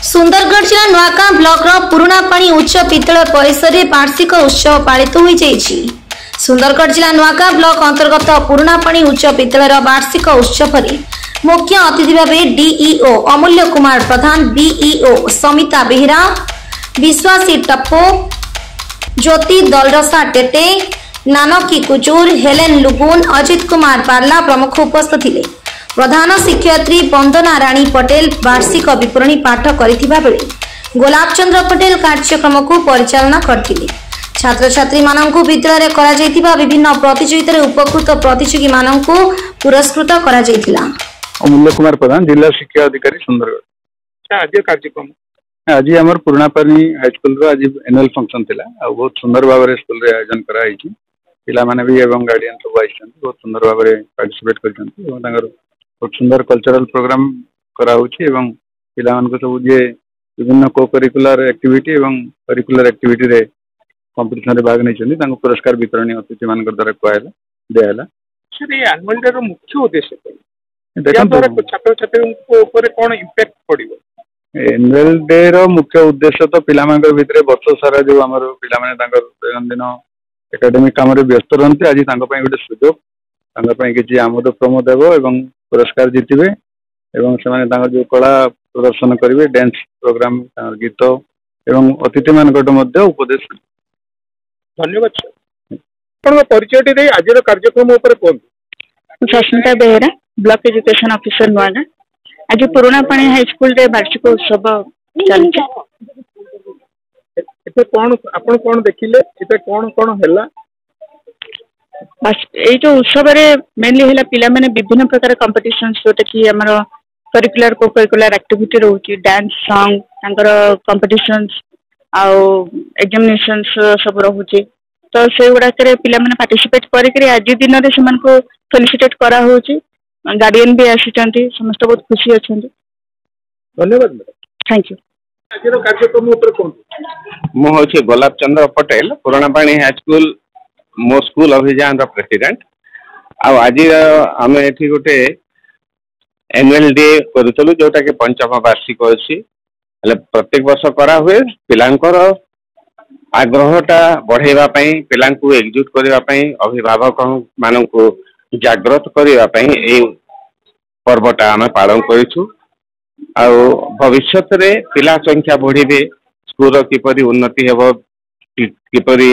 सुंदरगढ़ जिला नुआका ब्लॉक पुराना पानी उच्च पितल परिसर में वार्षिक उत्सव पालित हो सुंदरगढ़ जिला नुआका ब्लॉक अंतर्गत पुराना पानी उच्च पितल वार्षिक उत्सव मुख्य अतिथि भाव डीईओ अमूल्य कुमार प्रधान, बीईओ समिता बेहरा, विश्वासी टप्पो, ज्योति दलरसा टेटे, नानकी कुचूर, हेलेन लुगुन, अजित कुमार पार्ला प्रमुख उपस्थित थे। प्रधान शिक्षयत्री वंदना राणी पटेल वार्षिक विवरणी पाठ करिथिबा बेले गोलाब चंद्र पटेल कार्यक्रम को परिचालना करथिले। छात्र छात्री माननकु विद्यालय करा जायतिबा विभिन्न प्रतियोगिता रे उपकृत प्रतियोगी माननकु पुरस्कृत करा जायतिला। अमूल्य कुमार प्रधान, जिला शिक्षा अधिकारी सुंदरगढ़। आज कार्यक्रम आज आमर पुराना पानी हाई स्कूल रो आज एनुअल फंक्शन थिला आ बहुत सुंदर भाव रे स्कूल रे आयोजन करा आइछि। पिला माने भी एवं गार्डियन सब आइछन, बहुत सुंदर भाव रे पार्टिसिपेट करछन एवं तांगर बहुत सुंदर कल्चरल प्रोग्राम करा होछि एवं पिला मान को सब जे विभिन्न को करिकुलर एक्टिविटी एवं करिकुलर एक्टिविटी रे कंपटीशन रे भाग नै छथि तांको पुरस्कार वितरण अतिथि मान द्वारा कोआला देला। सर ये एनुअल डे रो मुख्य उद्देश्य देखो छात्र छात्री को ऊपर कोन इंपैक्ट पड़िबो? एनुअल डे रो मुख्य उद्देश्य तो पिला मान भितरे वर्ष सारा जो हमर पिला माने तांकर दैनंदिन एकेडमिक काम रे व्यस्त रहंते आज तांको पय गोटे सुयोग तांको पय किछि आमोद प्रमोद हेबो एवं पुरस्कार जीतिबे एवं से माने तांकर जो कला प्रदर्शन करिवे, डांस प्रोग्राम, तांकर गीत एवं अतिथि मानकट मध्य उपदेश। धन्यवाद सर। अपन परिचय दे आज रो कार्यक्रम ऊपर कोन? Sasmita Behera, block education officer Nuagaon. आज पुराना पानी हाई स्कूल रे वार्षिक उत्सव चलছে। एते कोन आपण कोन देखिले एते कोन कोन हैला? बस ए जो उत्सव रे मेनली हैला पिला माने विभिन्न प्रकार कंपटीशंस जोटा कि हमर करिकुलर को करिकुलर एक्टिविटी रहउची, डांस, सॉन्ग, तांकर कंपटीशंस आ एग्जामिनेशंस सब रहउची। तो से गुडा करे पिला माने पार्टिसिपेट करि करि आज दिन रे समान को फेलिसिटेट करा होउची। गार्डियन भी आसीचंती, समस्त बहुत खुशी अछंती। धन्यवाद मैडम, थैंक यू। आज रो कार्यक्रम ऊपर कोन? मो होछि गोलाब चंद्र पटेल, पुराना पानी हाई स्कूल मो स्कूल अभियान रो प्रेसिडेंट। आ आज आम एठी गोटे एनुअल डे करतलु जोटा के पंचम वार्षिक अछि। प्रत्येक वर्ष करा हुए पिलांकर आग्रहटा बढ़ेवा पई, पिलांकु एक्जुट करिवा पई, अभिभावक माननकु जागृत करिवा पई ए पर्वटा आम पालन करिछु। आ भविष्यत रे पिला संख्या बढ़िबे, स्कूल किपरि उन्नति हेबो, किपरि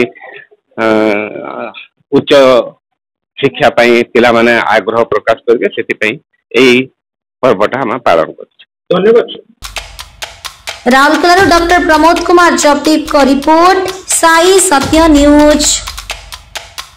उच्च शिक्षा पई पिला माने आग्रह प्रकाश करके सेति पई एई पर्वटा हम पालन करिछु। धन्यवाद। राउरकेला डॉक्टर प्रमोद कुमार जगदीप को रिपोर्ट, साई सत्य न्यूज।